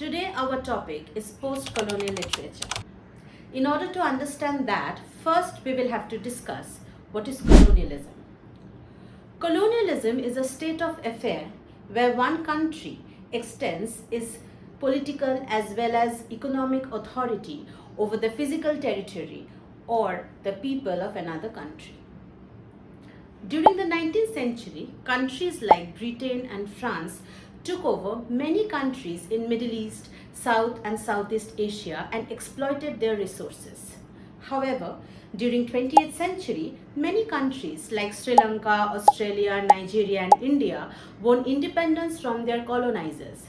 Today our topic is post-colonial literature. In order to understand that, first we will have to discuss what is colonialism. Colonialism is a state of affair where one country extends its political as well as economic authority over the physical territory or the people of another country. During the 19th century, countries like Britain and France took over many countries in Middle East, South and Southeast Asia and exploited their resources. However, during 20th century, many countries like Sri Lanka, Australia, Nigeria and India won independence from their colonizers.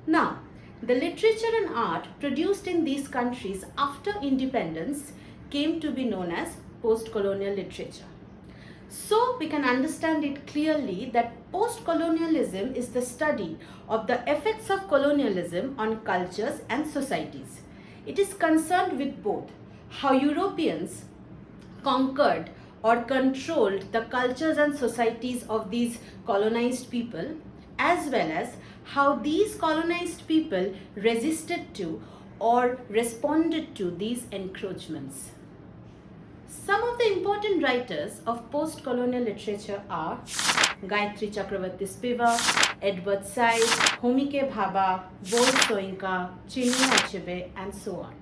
Now, the literature and art produced in these countries after independence came to be known as post-colonial literature. So we can understand it clearly that post-colonialism is the study of the effects of colonialism on cultures and societies. It is concerned with both how Europeans conquered or controlled the cultures and societies of these colonized people, as well as how these colonized people resisted to or responded to these encroachments. Some of the important writers of post-colonial literature are Gayatri Chakravarti Spivak, Edward Said, Homike Bhabha, Bol Soyinka, Chinua Achebe, and so on.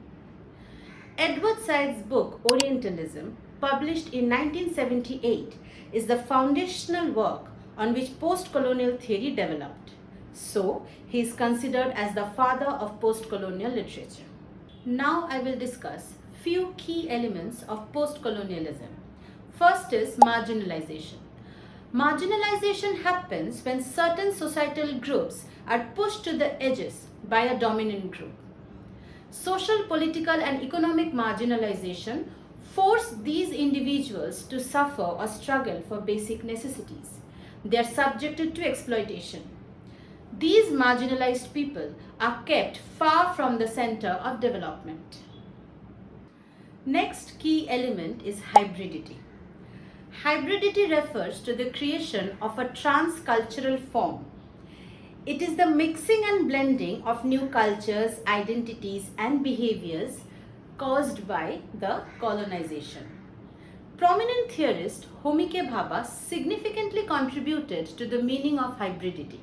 Edward Said's book Orientalism, published in 1978, is the foundational work on which post-colonial theory developed. So, he is considered as the father of post-colonial literature. Now I will discuss few key elements of post-colonialism. First is marginalization. Marginalization happens when certain societal groups are pushed to the edges by a dominant group. Social, political and economic marginalization force these individuals to suffer or struggle for basic necessities. They are subjected to exploitation. These marginalized people are kept far from the center of development. Next key element is hybridity. Hybridity refers to the creation of a transcultural form. It is the mixing and blending of new cultures, identities and behaviors caused by the colonization. Prominent theorist Homike Bhabha significantly contributed to the meaning of hybridity.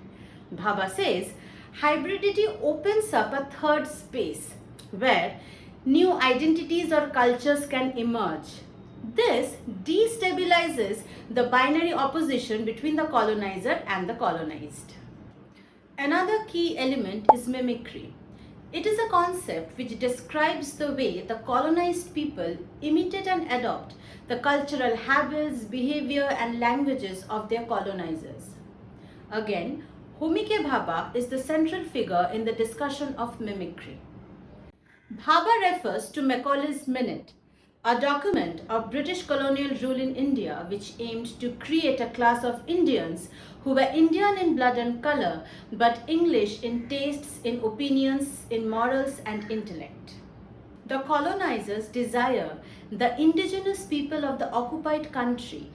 Bhabha says, hybridity opens up a third space where new identities or cultures can emerge. This destabilizes the binary opposition between the colonizer and the colonized. Another key element is mimicry. It is a concept which describes the way the colonized people imitate and adopt the cultural habits, behavior and languages of their colonizers. Again, Homike Bhabha is the central figure in the discussion of mimicry. Bhabha refers to Macaulay's Minute, a document of British colonial rule in India which aimed to create a class of Indians who were Indian in blood and color but English in tastes, in opinions, in morals and intellect. The colonizers desire the indigenous people of the occupied country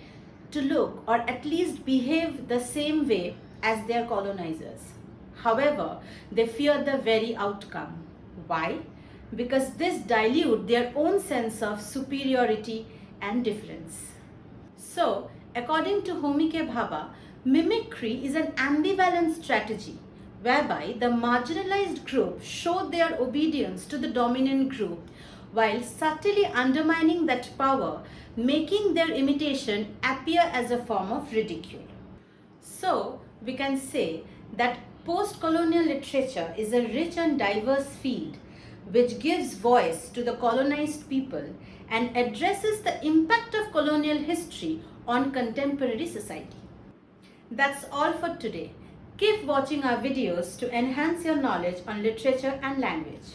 to look or at least behave the same way as their colonizers. However, they fear the very outcome. Why? Because this dilutes their own sense of superiority and difference. So, according to Homike Bhabha, mimicry is an ambivalent strategy whereby the marginalized group show their obedience to the dominant group while subtly undermining that power, making their imitation appear as a form of ridicule. So, we can say that post-colonial literature is a rich and diverse field which gives voice to the colonized people and addresses the impact of colonial history on contemporary society. That's all for today. Keep watching our videos to enhance your knowledge on literature and language.